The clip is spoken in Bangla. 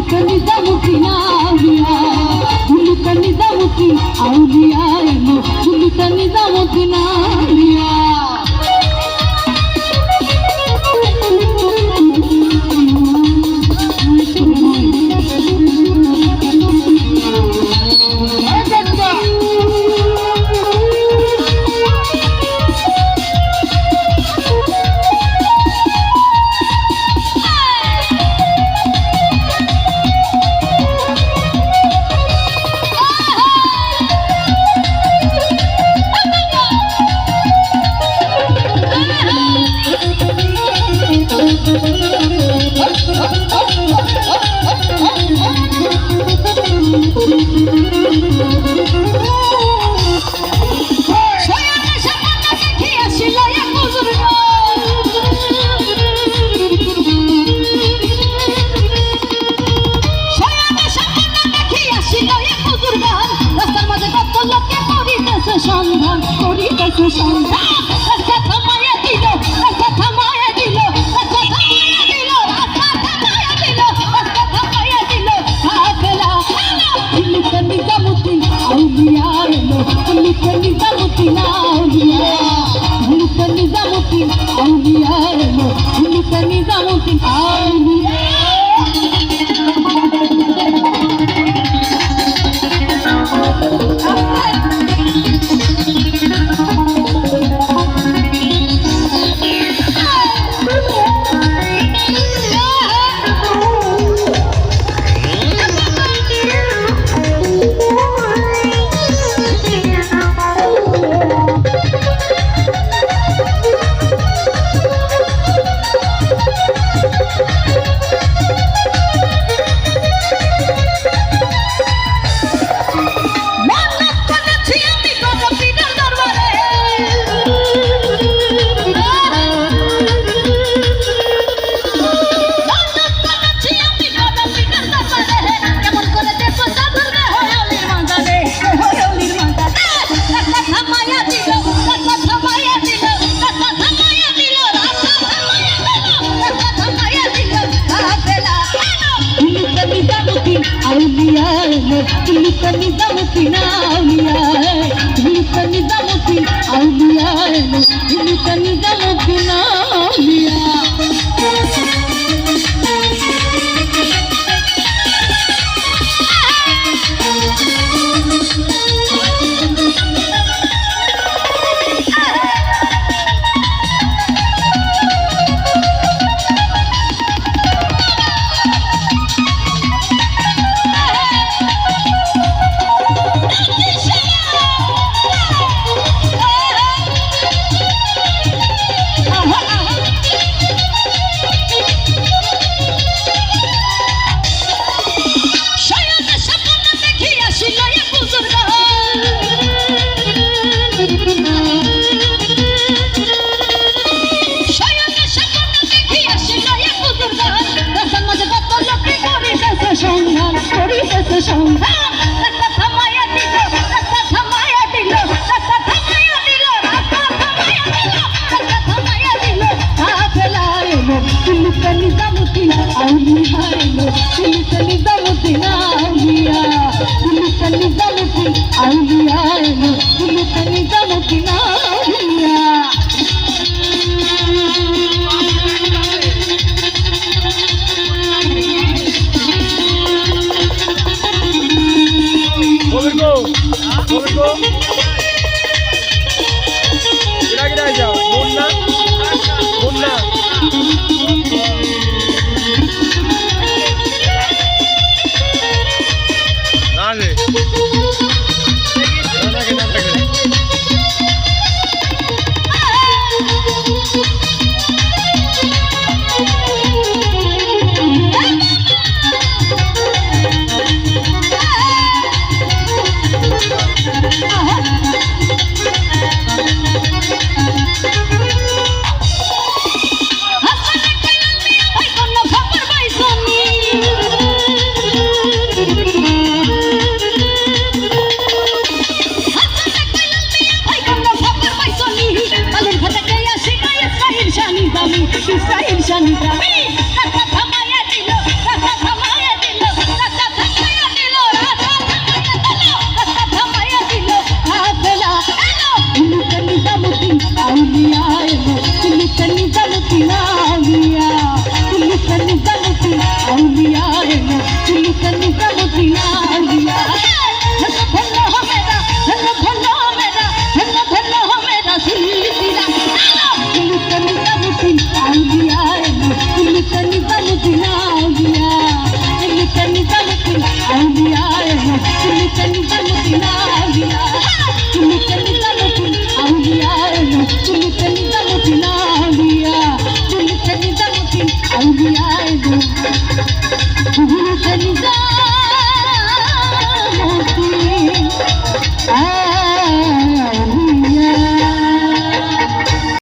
নিজামুদ্দিন আউলিয়া মুলুকা নিজামুদ্দিন আউলিয়া এলো মুলুকা নিজামুদ্দিন আউলিয়া সন্ধান করিতেছে সন্ধান রাস্তা থামাইয়া দিল রাস্তা থামাইয়া দিল রাস্তা থামাইয়া দিল রাস্তা থামাইয়া দিল রাস্তা থামাইয়া দিল কাফেলা মুলুকা নিজামুদ্দিন আউলিয়া এলো মুলুকা নিজামুদ্দিন আউলিয়া মুলুকা নিজামুদ্দিন আউলিয়া এলো মুলুকা নিজামুদ্দিন আউলিয়া মুলুকা নিজামুদ্দিন আউলিয়া মুলুকা নিজামুদ্দিন আউলিয়া মুলুকা নিজামুদ্দিন আউলিয়া সন্ধান রাস্তা থামাইয়া দিল রাস্তা থামাইয়া দিল রাস্তা থামাইয়া দিল রাস্তা থামাইয়া দিল রাস্তা থামাইয়া দিল কাফেলা এলো মুলুকা নিজামুদ্দিন আউলিয়া এলো মুলুকা নিজামুদ্দিন আউলিয়া মুলুকা নিজামুদ্দিন আউলিয়া এলো মুলুকা নিজামুদ্দিন আউলিয়া Israel Shani Dami, Rasa Thamaya Dilo, का निजामुद्दीन औलिया धन्य हो मेरा धन्य हो मेरा सिलसिला दिल का निजामुद्दीन औलिया दिल का निजामुद्दीन औलिया दिल का निजामुद्दीन औलिया दिल का निजामुद्दीन औलिया दिल का निजामुद्दीन औलिया दिल का निजामुद्दीन औलिया दिल का निजामुद्दीन औलिया दिल का निजामुद्दीन